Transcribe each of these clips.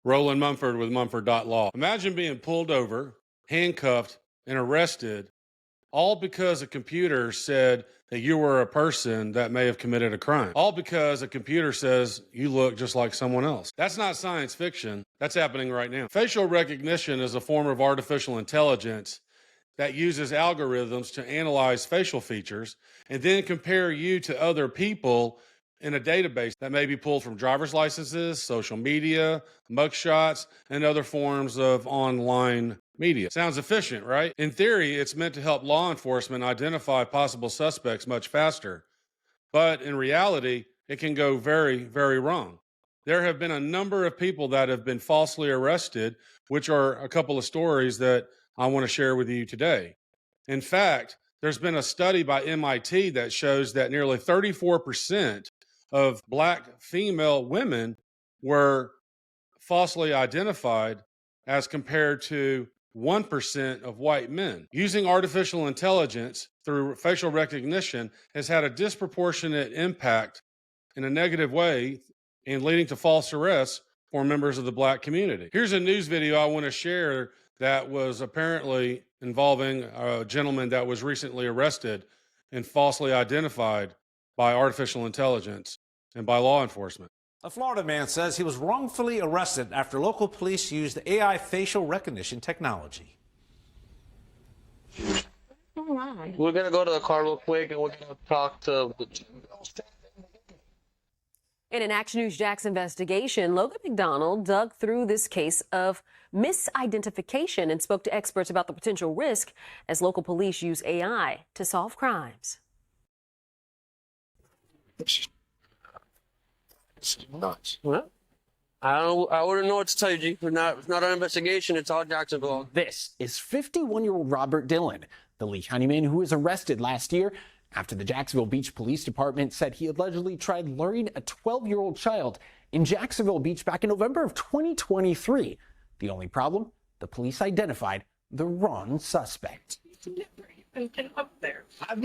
Roland Mumford with Mumford.law. Imagine being pulled over, handcuffed, and arrested, all because a computer said that you were a person that may have committed a crime. All because a computer says you look just like someone else. That's not science fiction. That's happening right now. Facial recognition is a form of artificial intelligence that uses algorithms to analyze facial features and then compare you to other people in a database that may be pulled from driver's licenses, social media, mugshots, and other forms of online media. Sounds efficient, right? In theory, it's meant to help law enforcement identify possible suspects much faster. But in reality, it can go very, very wrong. There have been a number of people that have been falsely arrested, which are a couple of stories that I want to share with you today. In fact, there's been a study by MIT that shows that nearly 34% of Black female women were falsely identified as compared to 1% of white men. Using artificial intelligence through facial recognition has had a disproportionate impact in a negative way and leading to false arrests for members of the Black community. Here's a news video I want to share that was apparently involving a gentleman that was recently arrested and falsely identified by artificial intelligence and by law enforcement. A Florida man says he was wrongfully arrested after local police used AI facial recognition technology. We're going to go to the car real quick and we're going to talk to... In an Action News Jax investigation, Logan McDonald dug through this case of misidentification and spoke to experts about the potential risk as local police use AI to solve crimes. It's nuts. Well, I wouldn't know what to tell you, G. It's not our investigation. It's all Jacksonville. This is 51-year-old Robert Dillon, the Lee County man who was arrested last year after the Jacksonville Beach Police Department said he allegedly tried luring a 12-year-old child in Jacksonville Beach back in November of 2023. The only problem? The police identified the wrong suspect. Never even been up there. I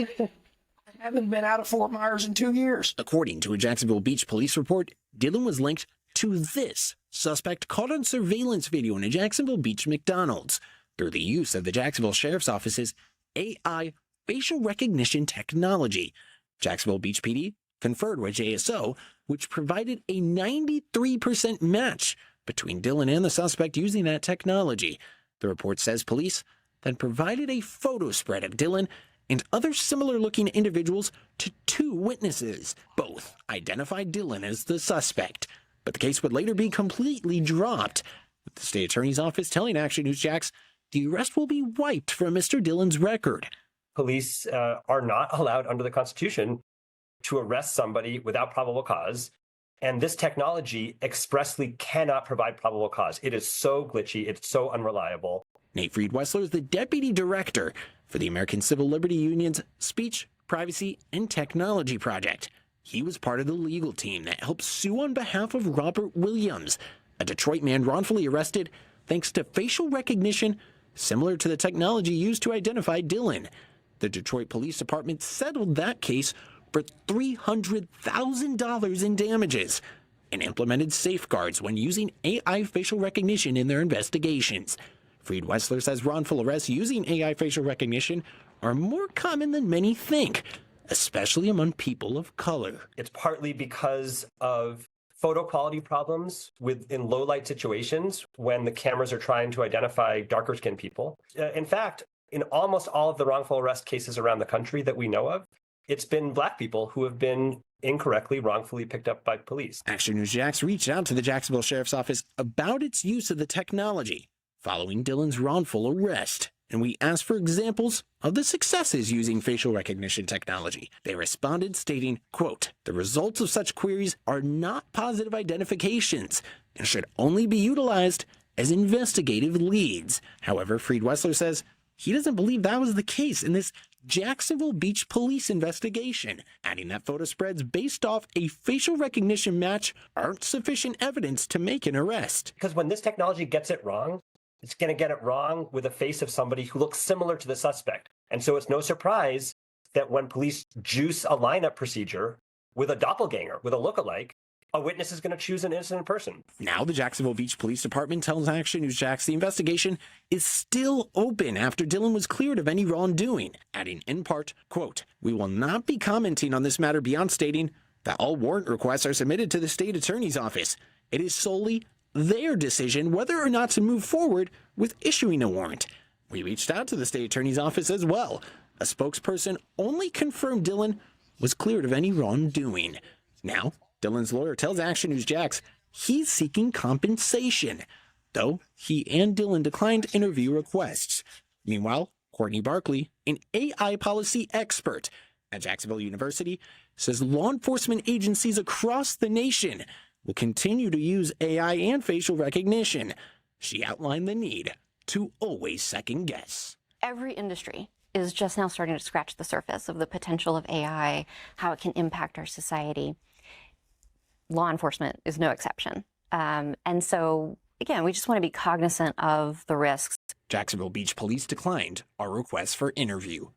haven't been out of Fort Myers in 2 years. According to a Jacksonville Beach police report, Dillon was linked to this suspect caught on surveillance video in a Jacksonville Beach McDonald's through the use of the Jacksonville Sheriff's Office's AI facial recognition technology. Jacksonville Beach PD conferred with JSO, which provided a 93% match between Dillon and the suspect using that technology. The report says police then provided a photo spread of Dillon and other similar-looking individuals to two witnesses. Both identified Dillon as the suspect, but the case would later be completely dropped, with the state attorney's office telling Action News Jax the arrest will be wiped from Mr. Dillon's record. Police are not allowed under the Constitution to arrest somebody without probable cause, and this technology expressly cannot provide probable cause. It is so glitchy, it's so unreliable. Nate Fried-Wessler is the deputy director for the American Civil Liberty Union's Speech, Privacy, and Technology Project. He was part of the legal team that helped sue on behalf of Robert Williams, a Detroit man wrongfully arrested thanks to facial recognition similar to the technology used to identify Dillon. The Detroit Police Department settled that case for $300,000 in damages and implemented safeguards when using AI facial recognition in their investigations. Fried-Wessler says wrongful arrests using AI facial recognition are more common than many think, especially among people of color. It's partly because of photo quality problems in low light situations when the cameras are trying to identify darker skinned people. In fact, in almost all of the wrongful arrest cases around the country that we know of, it's been Black people who have been incorrectly, wrongfully picked up by police. Action News Jax reached out to the Jacksonville Sheriff's Office about its use of the technology following Dillon's wrongful arrest, and we asked for examples of the successes using facial recognition technology. They responded stating, quote, "The results of such queries are not positive identifications and should only be utilized as investigative leads." However, Fried-Wessler says he doesn't believe that was the case in this Jacksonville Beach police investigation, adding that photo spreads based off a facial recognition match aren't sufficient evidence to make an arrest. Because when this technology gets it wrong, it's going to get it wrong with a face of somebody who looks similar to the suspect. And so it's no surprise that when police juice a lineup procedure with a doppelganger, with a lookalike, a witness is going to choose an innocent person. Now the Jacksonville Beach Police Department tells Action News Jax the investigation is still open after Dillon was cleared of any wrongdoing, adding in part, quote, "We will not be commenting on this matter beyond stating that all warrant requests are submitted to the state attorney's office. It is solely their decision whether or not to move forward with issuing a warrant." We reached out to the state attorney's office as well. A spokesperson only confirmed Dillon was cleared of any wrongdoing. Now, Dillon's lawyer tells Action News Jax he's seeking compensation, though he and Dillon declined interview requests. Meanwhile, Courtney Barkley, an AI policy expert at Jacksonville University, says law enforcement agencies across the nation will continue to use AI and facial recognition. She outlined the need to always second guess. Every industry is just now starting to scratch the surface of the potential of AI, how it can impact our society. Law enforcement is no exception. And so, again, we just want to be cognizant of the risks. Jacksonville Beach Police declined our request for interview.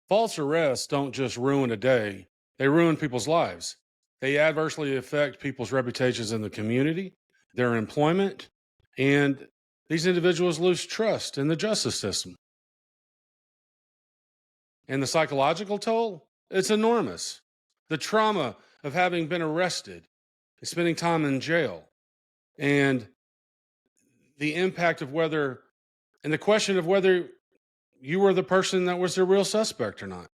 False arrests don't just ruin a day, they ruin people's lives. They adversely affect people's reputations in the community, their employment, and these individuals lose trust in the justice system. And the psychological toll, it's enormous. The trauma of having been arrested and spending time in jail, and the impact of whether, and the question of whether you were the person that was the real suspect or not.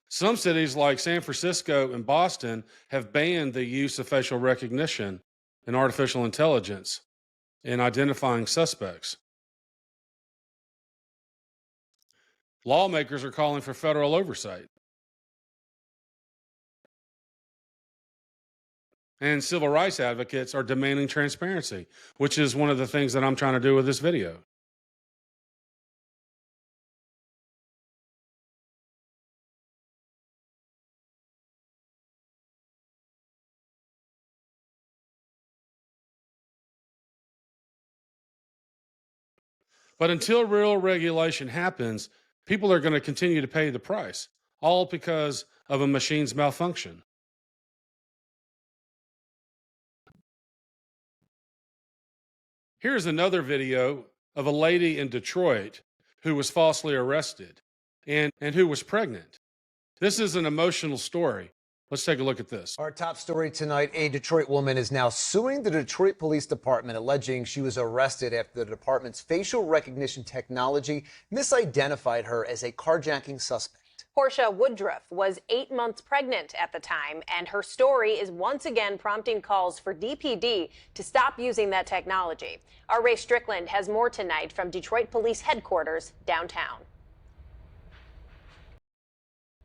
Some cities like San Francisco and Boston have banned the use of facial recognition and artificial intelligence in identifying suspects. Lawmakers are calling for federal oversight. And civil rights advocates are demanding transparency, which is one of the things that I'm trying to do with this video. But until real regulation happens, people are going to continue to pay the price, all because of a machine's malfunction. Here's another video of a lady in Detroit who was falsely arrested and who was pregnant. This is an emotional story. Let's take a look at this. Our top story tonight, a Detroit woman is now suing the Detroit Police Department, alleging she was arrested after the department's facial recognition technology misidentified her as a carjacking suspect. Portia Woodruff was 8 months pregnant at the time, and her story is once again prompting calls for DPD to stop using that technology. Our Ray Strickland has more tonight from Detroit Police Headquarters downtown.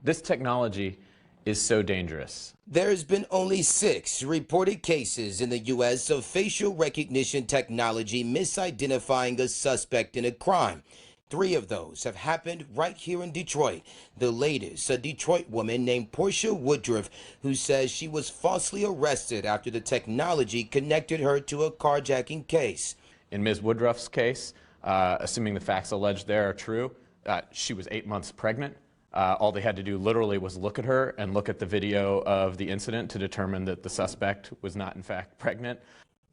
This technology is so dangerous. There's been only 6 reported cases in the U.S. of facial recognition technology misidentifying a suspect in a crime. 3 of those have happened right here in Detroit. The latest, a Detroit woman named Portia Woodruff, who says she was falsely arrested after the technology connected her to a carjacking case. In Ms. Woodruff's case, assuming the facts alleged there are true, she was 8 months pregnant. All they had to do literally was look at her and look at the video of the incident to determine that the suspect was not in fact pregnant.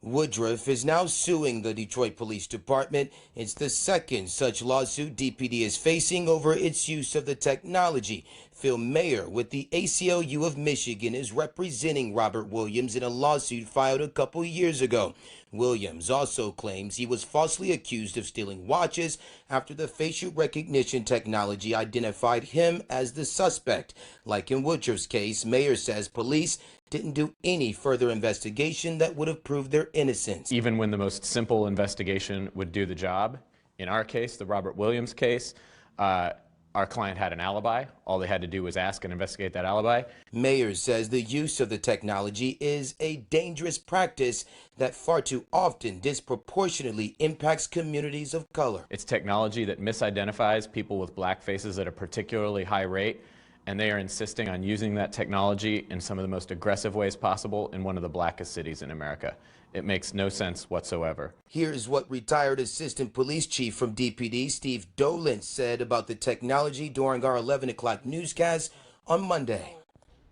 Woodruff is now suing the Detroit Police Department. It's the second such lawsuit DPD is facing over its use of the technology. Phil Mayer with the ACLU of Michigan is representing Robert Williams in a lawsuit filed a couple years ago. Williams also claims he was falsely accused of stealing watches after the facial recognition technology identified him as the suspect. Like in Woodruff's case, Mayer says police didn't do any further investigation that would have proved their innocence. Even when the most simple investigation would do the job, in our case, the Robert Williams case, our client had an alibi. All they had to do was ask and investigate that alibi. Mayer says the use of the technology is a dangerous practice that far too often disproportionately impacts communities of color. It's technology that misidentifies people with black faces at a particularly high rate, and they are insisting on using that technology in some of the most aggressive ways possible in one of the blackest cities in America. It makes no sense whatsoever. Here's what retired Assistant Police Chief from DPD, Steve Dolan, said about the technology during our 11 o'clock newscast on Monday.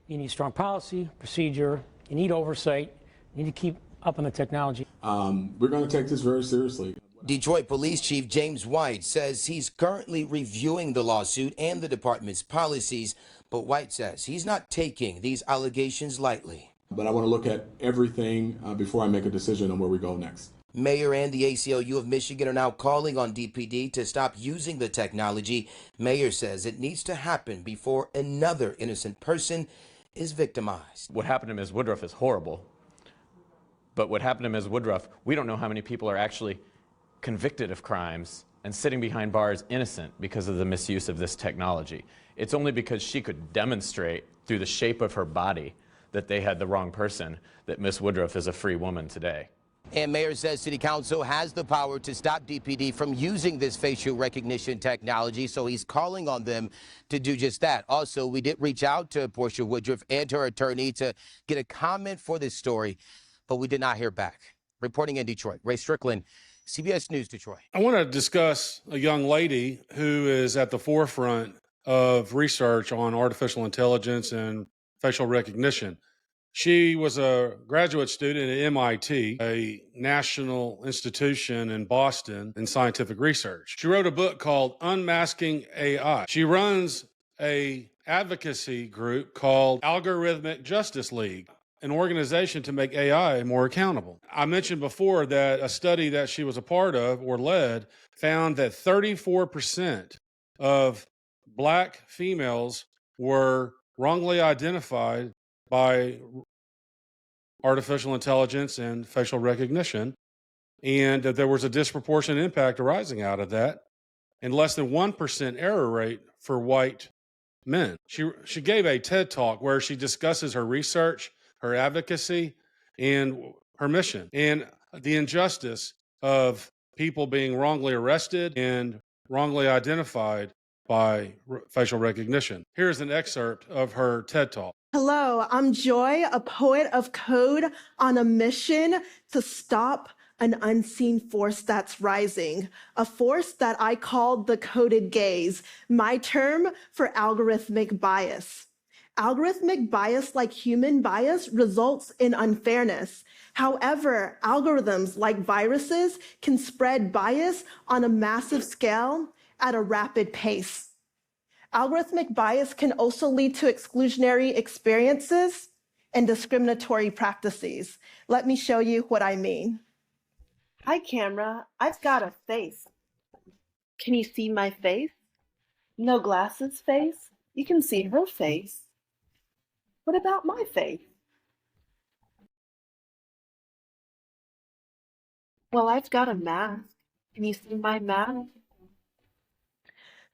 You need strong policy, procedure, you need oversight, you need to keep up on the technology. We're going to take this very seriously. Detroit Police Chief James White says he's currently reviewing the lawsuit and the department's policies, but White says he's not taking these allegations lightly. But I want to look at everything before I make a decision on where we go next. Mayor and the ACLU of Michigan are now calling on DPD to stop using the technology. Mayor says it needs to happen before another innocent person is victimized. What happened to Ms. Woodruff is horrible, but what happened to Ms. Woodruff, we don't know how many people are actually convicted of crimes and sitting behind bars innocent because of the misuse of this technology. It's only because she could demonstrate through the shape of her body that they had the wrong person that Ms. Woodruff is a free woman today. And Mayor says City Council has the power to stop DPD from using this facial recognition technology, so he's calling on them to do just that. Also, we did reach out to Portia Woodruff and her attorney to get a comment for this story, but we did not hear back. Reporting in Detroit, Ray Strickland, CBS News, Detroit. I want to discuss a young lady who is at the forefront of research on artificial intelligence and facial recognition. She was a graduate student at MIT, a national institution in Boston in scientific research. She wrote a book called Unmasking AI. She runs a advocacy group called Algorithmic Justice League, an organization to make AI more accountable. I mentioned before that a study that she was a part of or led found that 34% of Black females were wrongly identified by artificial intelligence and facial recognition, and that there was a disproportionate impact arising out of that, and less than 1% error rate for white men. She gave a TED Talk where she discusses her research, her advocacy, and her mission, and the injustice of people being wrongly arrested and wrongly identified by facial recognition. Here's an excerpt of her TED Talk. Hello, I'm Joy, a poet of code on a mission to stop an unseen force that's rising, a force that I called the coded gaze, my term for algorithmic bias. Algorithmic bias, like human bias, results in unfairness. However, algorithms like viruses can spread bias on a massive scale at a rapid pace. Algorithmic bias can also lead to exclusionary experiences and discriminatory practices. Let me show you what I mean. Hi, camera. I've got a face. Can you see my face? No glasses face? You can see her face. What about my face? Well, I've got a mask. Can you see my mask?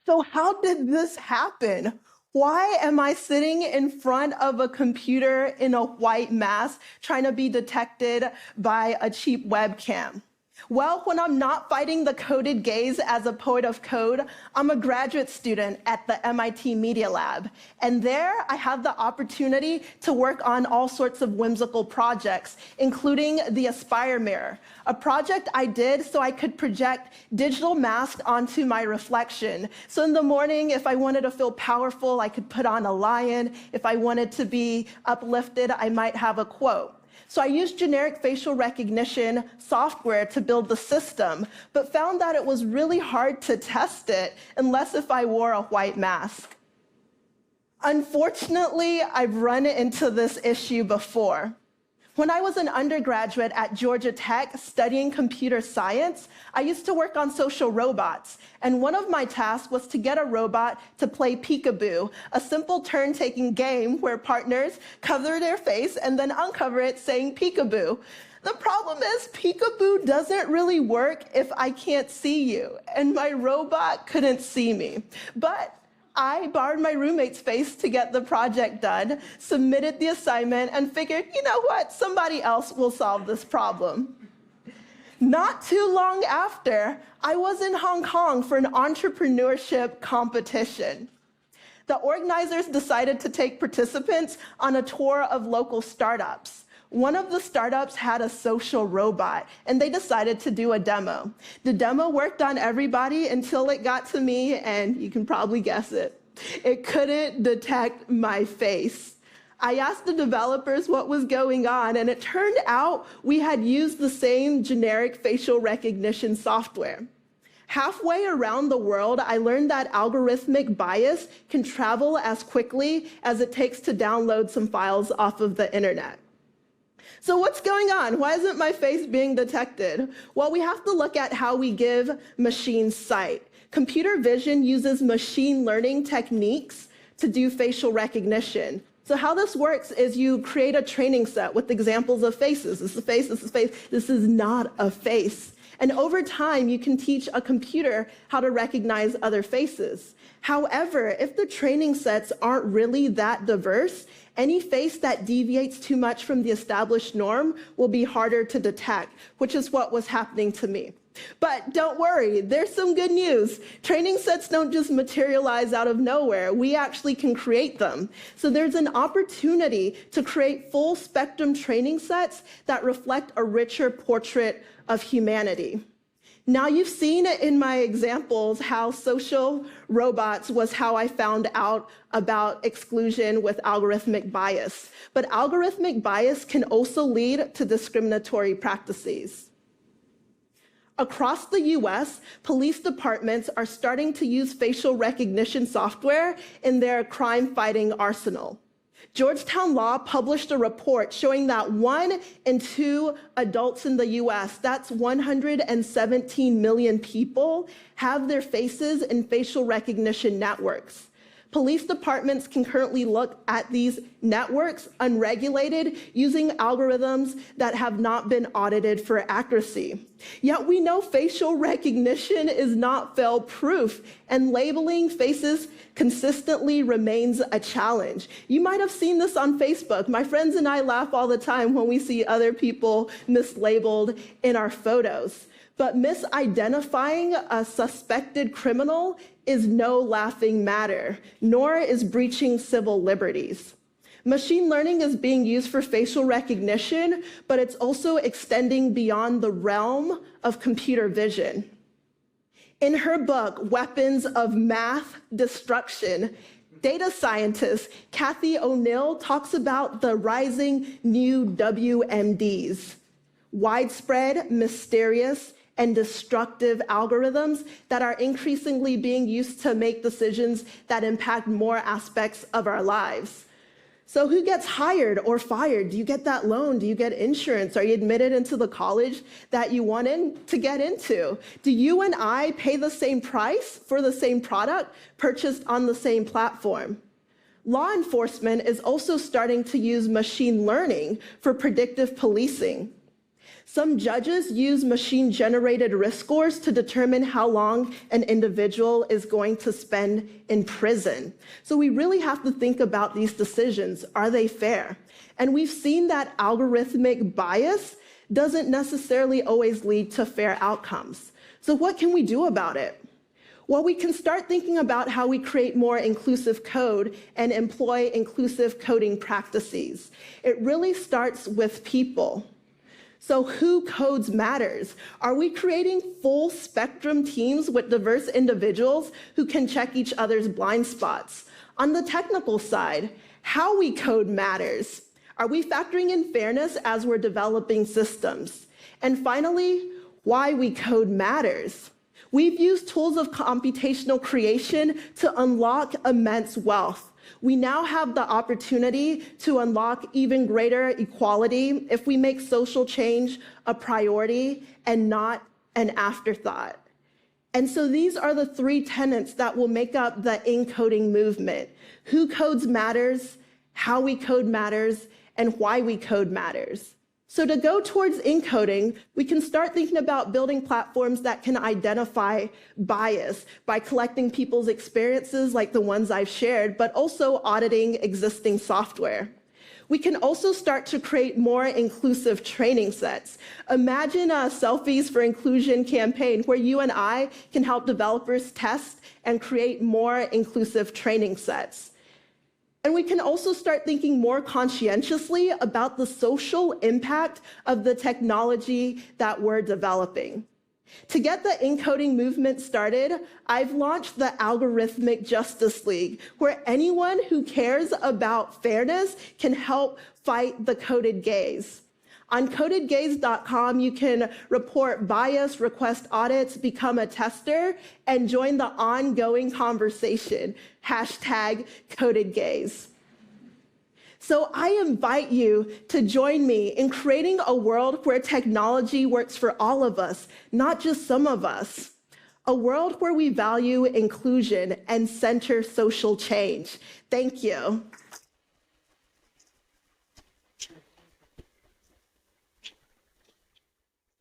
So how did this happen? Why am I sitting in front of a computer in a white mask trying to be detected by a cheap webcam? Well, when I'm not fighting the coded gaze as a poet of code, I'm a graduate student at the MIT Media Lab. And there I have the opportunity to work on all sorts of whimsical projects, including the Aspire Mirror, a project I did so I could project digital masks onto my reflection. So in the morning, if I wanted to feel powerful, I could put on a lion. If I wanted to be uplifted, I might have a quote. So I used generic facial recognition software to build the system, but found that it was really hard to test it unless if I wore a white mask. Unfortunately, I've run into this issue before. When I was an undergraduate at Georgia Tech studying computer science, I used to work on social robots, and one of my tasks was to get a robot to play peekaboo, a simple turn-taking game where partners cover their face and then uncover it saying peekaboo. The problem is peekaboo doesn't really work if I can't see you, and my robot couldn't see me. But I borrowed my roommate's face to get the project done, submitted the assignment, and figured, you know what, somebody else will solve this problem. Not too long after, I was in Hong Kong for an entrepreneurship competition. The organizers decided to take participants on a tour of local startups. One of the startups had a social robot, and they decided to do a demo. The demo worked on everybody until it got to me, and you can probably guess it. It couldn't detect my face. I asked the developers what was going on, and it turned out we had used the same generic facial recognition software. Halfway around the world, I learned that algorithmic bias can travel as quickly as it takes to download some files off of the internet. So what's going on? Why isn't my face being detected? Well, we have to look at how we give machines sight. Computer vision uses machine learning techniques to do facial recognition. So how this works is you create a training set with examples of faces. This is a face, this is a face, this is not a face. And over time, you can teach a computer how to recognize other faces. However, if the training sets aren't really that diverse, any face that deviates too much from the established norm will be harder to detect, which is what was happening to me. But don't worry, there's some good news. Training sets don't just materialize out of nowhere. We actually can create them. So there's an opportunity to create full spectrum training sets that reflect a richer portrait of humanity. Now you've seen in my examples how social robots was how I found out about exclusion with algorithmic bias. But algorithmic bias can also lead to discriminatory practices. Across the US, police departments are starting to use facial recognition software in their crime-fighting arsenal. Georgetown Law published a report showing that 1 in 2 adults in the US, that's 117 million people, have their faces in facial recognition networks. Police departments can currently look at these networks unregulated using algorithms that have not been audited for accuracy. Yet we know facial recognition is not fail-proof, and labeling faces consistently remains a challenge. You might have seen this on Facebook. My friends and I laugh all the time when we see other people mislabeled in our photos. But misidentifying a suspected criminal is no laughing matter, nor is breaching civil liberties. Machine learning is being used for facial recognition, but it's also extending beyond the realm of computer vision. In her book, Weapons of Math Destruction, data scientist Kathy O'Neill talks about the rising new WMDs, widespread, mysterious, and destructive algorithms that are increasingly being used to make decisions that impact more aspects of our lives. So who gets hired or fired? Do you get that loan? Do you get insurance? Are you admitted into the college that you want to get into? Do you and I pay the same price for the same product purchased on the same platform? Law enforcement is also starting to use machine learning for predictive policing. Some judges use machine-generated risk scores to determine how long an individual is going to spend in prison. So we really have to think about these decisions. Are they fair? And we've seen that algorithmic bias doesn't necessarily always lead to fair outcomes. So what can we do about it? Well, we can start thinking about how we create more inclusive code and employ inclusive coding practices. It really starts with people. So who codes matters? Are we creating full spectrum teams with diverse individuals who can check each other's blind spots? On the technical side, how we code matters. Are we factoring in fairness as we're developing systems? And finally, why we code matters. We've used tools of computational creation to unlock immense wealth. We now have the opportunity to unlock even greater equality if we make social change a priority and not an afterthought. And so these are the 3 tenets that will make up the encoding movement. Who codes matters, how we code matters, and why we code matters. So to go towards encoding, we can start thinking about building platforms that can identify bias by collecting people's experiences like the ones I've shared, but also auditing existing software. We can also start to create more inclusive training sets. Imagine a Selfies for Inclusion campaign where you and I can help developers test and create more inclusive training sets. And we can also start thinking more conscientiously about the social impact of the technology that we're developing. To get the encoding movement started, I've launched the Algorithmic Justice League, where anyone who cares about fairness can help fight the coded gaze. On codedgaze.com, you can report bias, request audits, become a tester, and join the ongoing conversation, #CodedGaze. So I invite you to join me in creating a world where technology works for all of us, not just some of us. A world where we value inclusion and center social change. Thank you.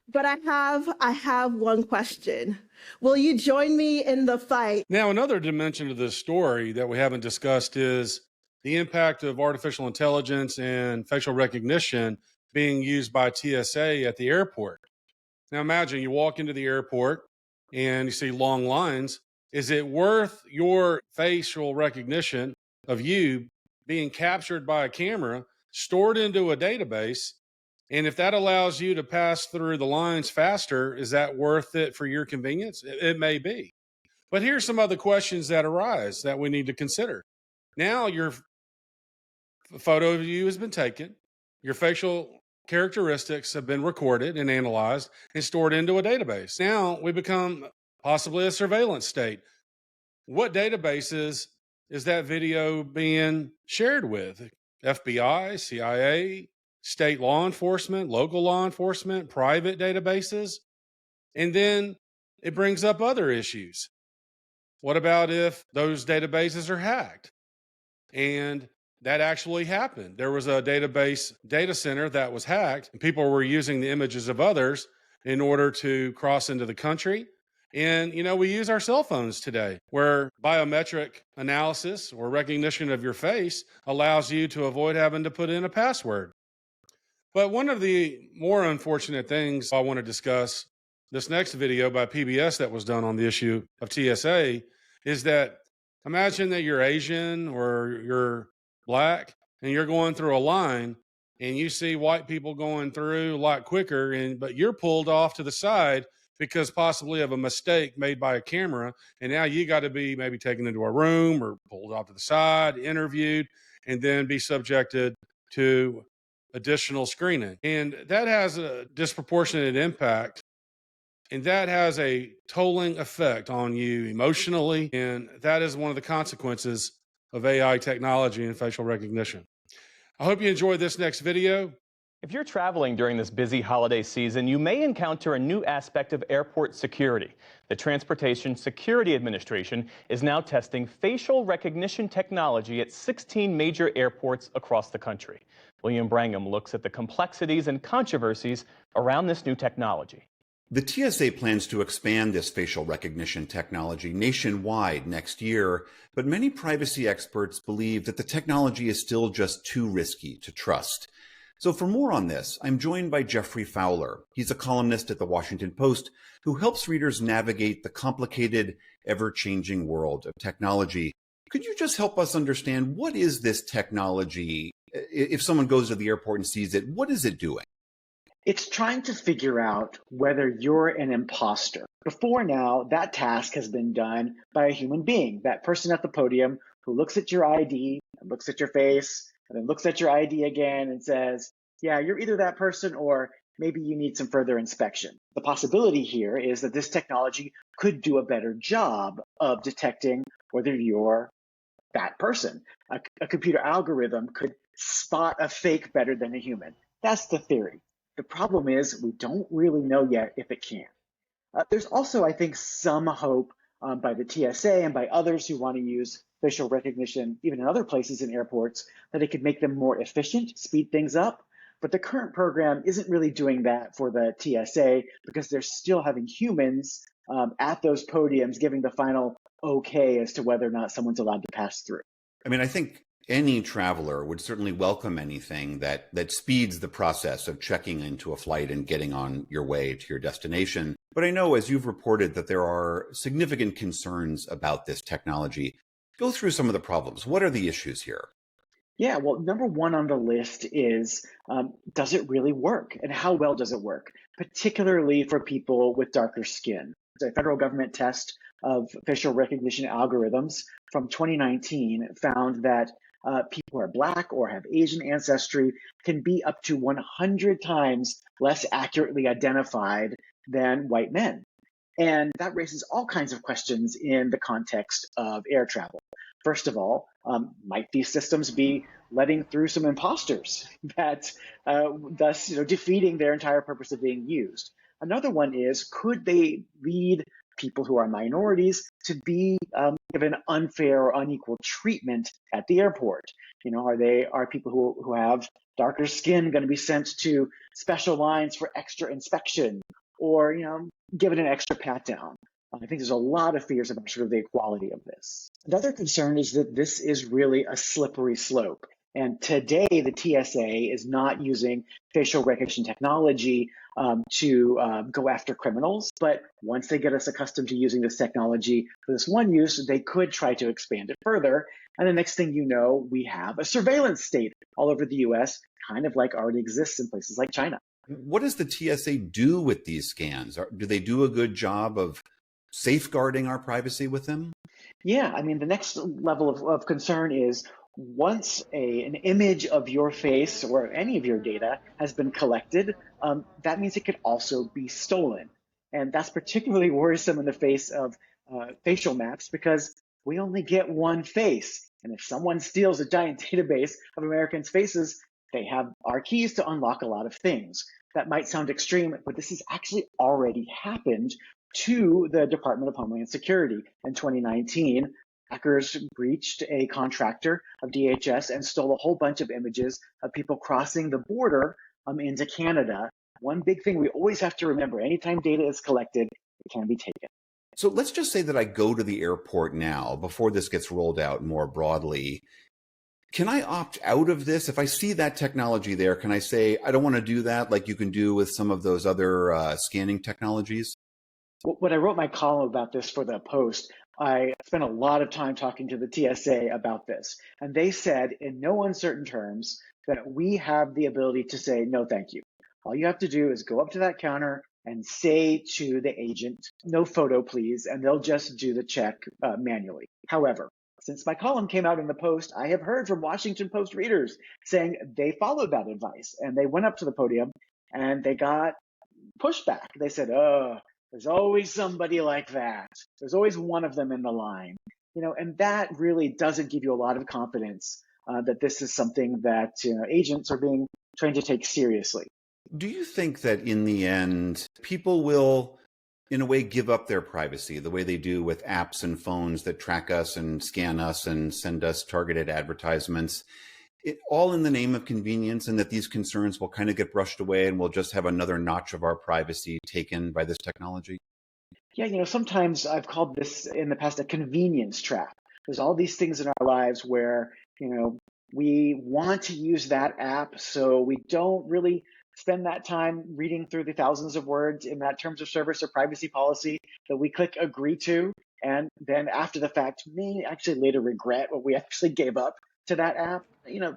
But I have one question. Will you join me in the fight? Now, another dimension of this story that we haven't discussed is the impact of artificial intelligence and facial recognition being used by TSA at the airport. Now, imagine you walk into the airport and you see long lines. Is it worth your facial recognition of you being captured by a camera, stored into a database? And if that allows you to pass through the lines faster, is that worth it for your convenience? It may be. But here's some other questions that arise that we need to consider. Now your photo of you has been taken, your facial characteristics have been recorded and analyzed and stored into a database. Now we become possibly a surveillance state. What databases is that video being shared with? FBI, CIA, state law enforcement, local law enforcement, private databases? And then it brings up other issues. What about if those databases are hacked? And that actually happened. There was a database data center that was hacked, and people were using the images of others in order to cross into the country. And, you know, we use our cell phones today where biometric analysis or recognition of your face allows you to avoid having to put in a password. But one of the more unfortunate things I want to discuss, this next video by PBS that was done on the issue of TSA, is that imagine that you're Asian or you're Black and you're going through a line and you see white people going through a lot quicker, but you're pulled off to the side because possibly of a mistake made by a camera. And now you got to be maybe taken into a room or pulled off to the side, interviewed, and then be subjected to additional screening. And that has a disproportionate impact. And that has a tolling effect on you emotionally. And that is one of the consequences of AI technology and facial recognition. I hope you enjoy this next video. If you're traveling during this busy holiday season, you may encounter a new aspect of airport security. The Transportation Security Administration is now testing facial recognition technology at 16 major airports across the country. William Brangham looks at the complexities and controversies around this new technology. The TSA plans to expand this facial recognition technology nationwide next year, but many privacy experts believe that the technology is still just too risky to trust. So for more on this, I'm joined by Jeffrey Fowler. He's a columnist at the Washington Post who helps readers navigate the complicated, ever-changing world of technology. Could you just help us understand, what is this technology? If someone goes to the airport and sees it, what is it doing? It's trying to figure out whether you're an imposter. Before now, that task has been done by a human being, that person at the podium who looks at your ID, and looks at your face, and then looks at your ID again and says, yeah, you're either that person or maybe you need some further inspection. The possibility here is that this technology could do a better job of detecting whether you're that person. A computer algorithm could spot a fake better than a human. That's the theory. The problem is we don't really know yet if it can. There's also, I think, some hope by the TSA and by others who want to use facial recognition, even in other places in airports, that it could make them more efficient, speed things up. But the current program isn't really doing that for the TSA because they're still having humans at those podiums giving the final okay as to whether or not someone's allowed to pass through. I mean, I think any traveler would certainly welcome anything that speeds the process of checking into a flight and getting on your way to your destination. But I know, as you've reported, that there are significant concerns about this technology. Go through some of the problems. What are the issues here? Yeah, well, number one on the list is does it really work? And how well does it work? Particularly for people with darker skin. The federal government test of facial recognition algorithms from 2019 found that people who are Black or have Asian ancestry can be up to 100 times less accurately identified than white men. And that raises all kinds of questions in the context of air travel. First of all, might these systems be letting through some imposters that thus defeating their entire purpose of being used? Another one is, could they lead people who are minorities to be given unfair or unequal treatment at the airport? Are people who have darker skin going to be sent to special lines for extra inspection, or given an extra pat down? I think there's a lot of fears about sort of the equality of this. Another concern is that this is really a slippery slope. And today, the TSA is not using facial recognition technology to go after criminals. But once they get us accustomed to using this technology for this one use, they could try to expand it further. And the next thing you know, we have a surveillance state all over the US, kind of like already exists in places like China. What does the TSA do with these scans? Do they do a good job of safeguarding our privacy with them? Yeah, I mean, the next level of concern is once an image of your face or any of your data has been collected, that means it could also be stolen. And that's particularly worrisome in the face of facial maps, because we only get one face. And if someone steals a giant database of Americans' faces, they have our keys to unlock a lot of things. That might sound extreme, but this has actually already happened to the Department of Homeland Security. In 2019, hackers breached a contractor of DHS and stole a whole bunch of images of people crossing the border into Canada. One big thing we always have to remember, anytime data is collected, it can be taken. So let's just say that I go to the airport now, before this gets rolled out more broadly. Can I opt out of this? If I see that technology there, can I say, I don't want to do that, like you can do with some of those other scanning technologies? When I wrote my column about this for the Post, I spent a lot of time talking to the TSA about this. And they said in no uncertain terms that we have the ability to say, no, thank you. All you have to do is go up to that counter and say to the agent, no photo, please, and they'll just do the check manually. However, since my column came out in the Post, I have heard from Washington Post readers saying they followed that advice and they went up to the podium and they got pushback. They said, oh, there's always somebody like that. There's always one of them in the line, and that really doesn't give you a lot of confidence that this is something that agents are being trained to take seriously. Do you think that in the end, people will, in a way, give up their privacy the way they do with apps and phones that track us and scan us and send us targeted advertisements, all in the name of convenience, and that these concerns will kind of get brushed away and we'll just have another notch of our privacy taken by this technology? Yeah, sometimes I've called this in the past a convenience trap. There's all these things in our lives where, we want to use that app, so we don't really spend that time reading through the thousands of words in that terms of service or privacy policy that we click agree to. And then after the fact, may actually later regret what we actually gave up to that app.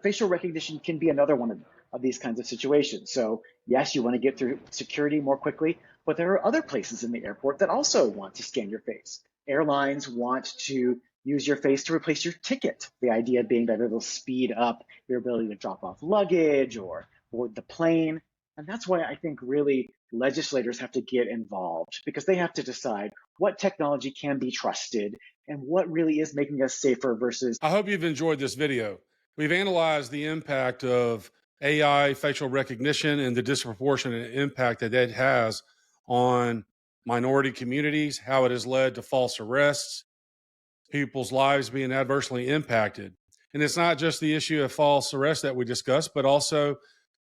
Facial recognition can be another one of these kinds of situations. So yes, you want to get through security more quickly, but there are other places in the airport that also want to scan your face. Airlines want to use your face to replace your ticket. The idea being that it'll speed up your ability to drop off luggage or board the plane. And that's why I think really legislators have to get involved, because they have to decide what technology can be trusted and what really is making us safer versus. I hope you've enjoyed this video. We've analyzed the impact of AI facial recognition and the disproportionate impact that it has on minority communities, how it has led to false arrests, people's lives being adversely impacted. And it's not just the issue of false arrest that we discussed, but also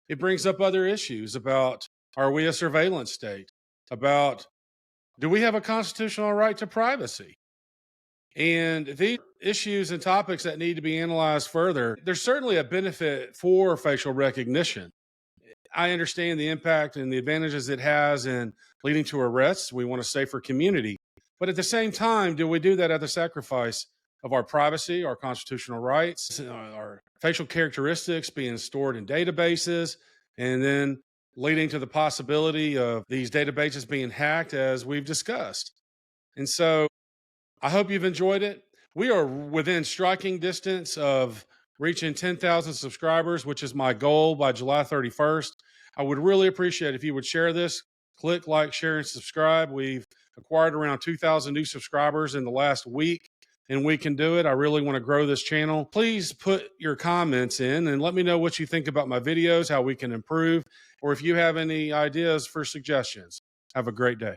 it brings up other issues about, are we a surveillance state? About, do we have a constitutional right to privacy? And these issues and topics that need to be analyzed further. There's certainly a benefit for facial recognition. I understand the impact and the advantages it has in leading to arrests. We want a safer community. But at the same time, do we do that at the sacrifice of our privacy, our constitutional rights, our facial characteristics being stored in databases, and then leading to the possibility of these databases being hacked, as we've discussed? And so I hope you've enjoyed it. We are within striking distance of reaching 10,000 subscribers, which is my goal by July 31st. I would really appreciate if you would share this. Click like, share, and subscribe. We've acquired around 2,000 new subscribers in the last week, and we can do it. I really want to grow this channel. Please put your comments in and let me know what you think about my videos, how we can improve, or if you have any ideas for suggestions. Have a great day.